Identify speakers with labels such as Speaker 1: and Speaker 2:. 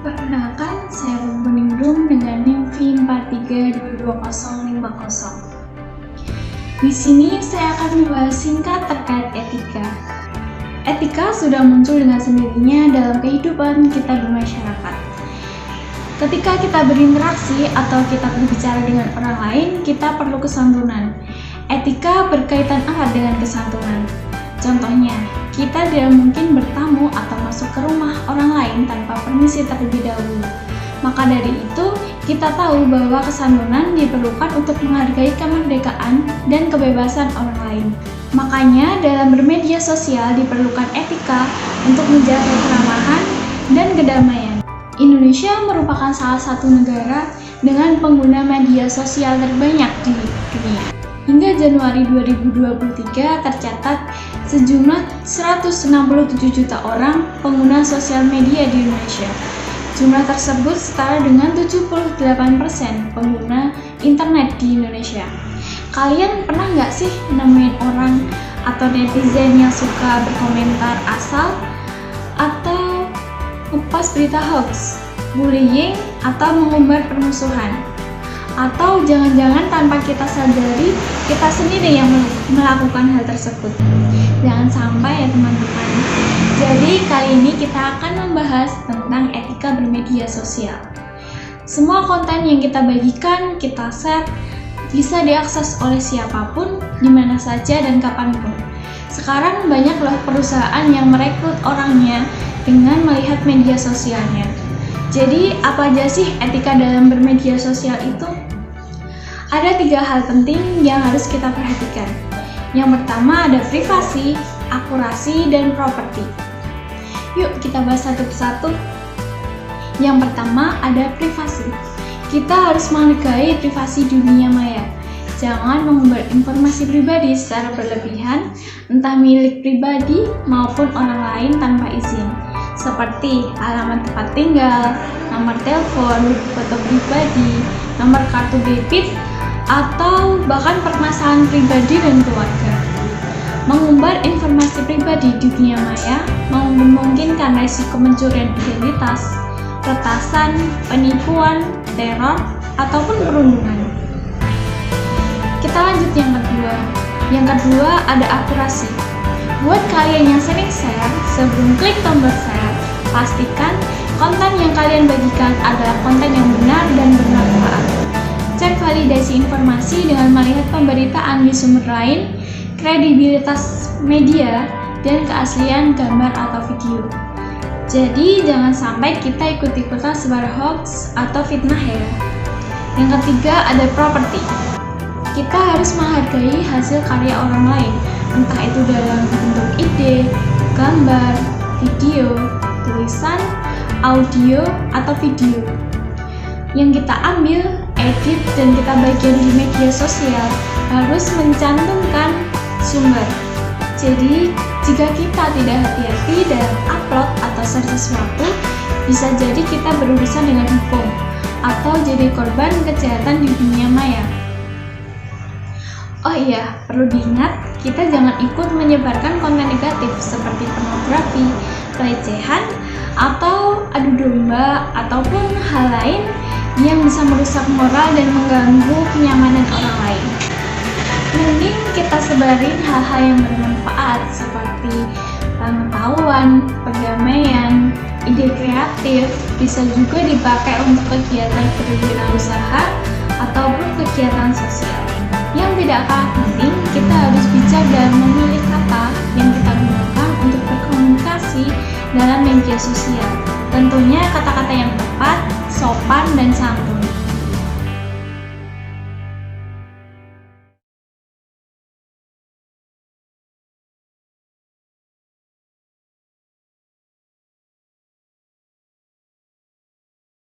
Speaker 1: Perkenalkan, saya Pupuningrum dengan NIM V432050. Di sini saya akan membahas singkat terkait etika. Etika sudah muncul dengan sendirinya dalam kehidupan kita bermasyarakat. Ketika kita berinteraksi atau kita berbicara dengan orang lain, kita perlu kesantunan. Etika berkaitan erat dengan kesantunan. Contohnya, kita tidak mungkin bertamu atau masuk ke rumah orang lain tanpa permisi terlebih dahulu. Maka dari itu, kita tahu bahwa kesantunan diperlukan untuk menghargai kemerdekaan dan kebebasan orang lain. Makanya, dalam bermedia sosial diperlukan etika untuk menjaga keramahan dan kedamaian. Indonesia merupakan salah satu negara dengan pengguna media sosial terbanyak di dunia. Hingga Januari 2023 tercatat sejumlah 167 juta orang pengguna sosial media di Indonesia. Jumlah tersebut setara dengan 78% pengguna internet di Indonesia. Kalian pernah nggak sih nemuin orang atau netizen yang suka berkomentar asal atau ngepost berita hoax, bullying, atau mengumbar permusuhan? Atau jangan-jangan tanpa kita sadari, kita sendiri yang melakukan hal tersebut. Jangan sampai ya teman-teman. Jadi kali ini kita akan membahas tentang etika bermedia sosial. Semua konten yang kita bagikan, kita share, bisa diakses oleh siapapun, di mana saja dan kapanpun. Sekarang banyak loh perusahaan yang merekrut orangnya dengan melihat media sosialnya. Jadi apa aja sih etika dalam bermedia sosial itu? Ada 3 hal penting yang harus kita perhatikan. Yang pertama ada privasi, akurasi, dan properti. Yuk kita bahas satu persatu. Yang pertama ada privasi. Kita harus menghargai privasi dunia maya. Jangan mengumbar informasi pribadi secara berlebihan, entah milik pribadi maupun orang lain tanpa izin. Seperti alamat tempat tinggal, nomor telepon, foto pribadi, nomor kartu debit, atau bahkan permasalahan pribadi dan keluarga. Mengumbar informasi pribadi di dunia maya memungkinkan risiko pencurian identitas, retasan, penipuan, teror, ataupun perundungan. Kita lanjut yang kedua. Yang kedua ada akurasi. Buat kalian yang sering share, sebelum klik tombol share, pastikan konten yang kalian bagikan adalah konten yang benar dan bermanfaat. Cek validasi informasi dengan melihat pemberitaan di sumber lain, kredibilitas media, dan keaslian gambar atau video. Jadi jangan sampai kita ikut-ikutan sebar hoax atau fitnah ya. Yang ketiga ada properti. Kita harus menghargai hasil karya orang lain, entah itu dalam bentuk ide, gambar, video, tulisan, audio, atau video yang kita ambil, edit, dan kita bagikan di media sosial harus mencantumkan sumber. Jadi, jika kita tidak hati-hati dalam upload atau share sesuatu, bisa jadi kita berurusan dengan hukum atau jadi korban kejahatan di dunia maya. Oh iya, perlu diingat, kita jangan ikut menyebarkan konten negatif seperti pornografi, pelecehan, atau adu domba, ataupun hal lain yang bisa merusak moral dan mengganggu kenyamanan orang lain. Mending kita sebarin hal-hal yang bermanfaat seperti pengetahuan, perdamaian, ide kreatif, bisa juga dipakai untuk kegiatan berwirausaha ataupun kegiatan sosial. Yang tidak kalah penting, kita harus bijak dalam memilih kata yang kita gunakan untuk berkomunikasi dalam media sosial. Tentunya kata-kata yang tepat, sopan, dan santun.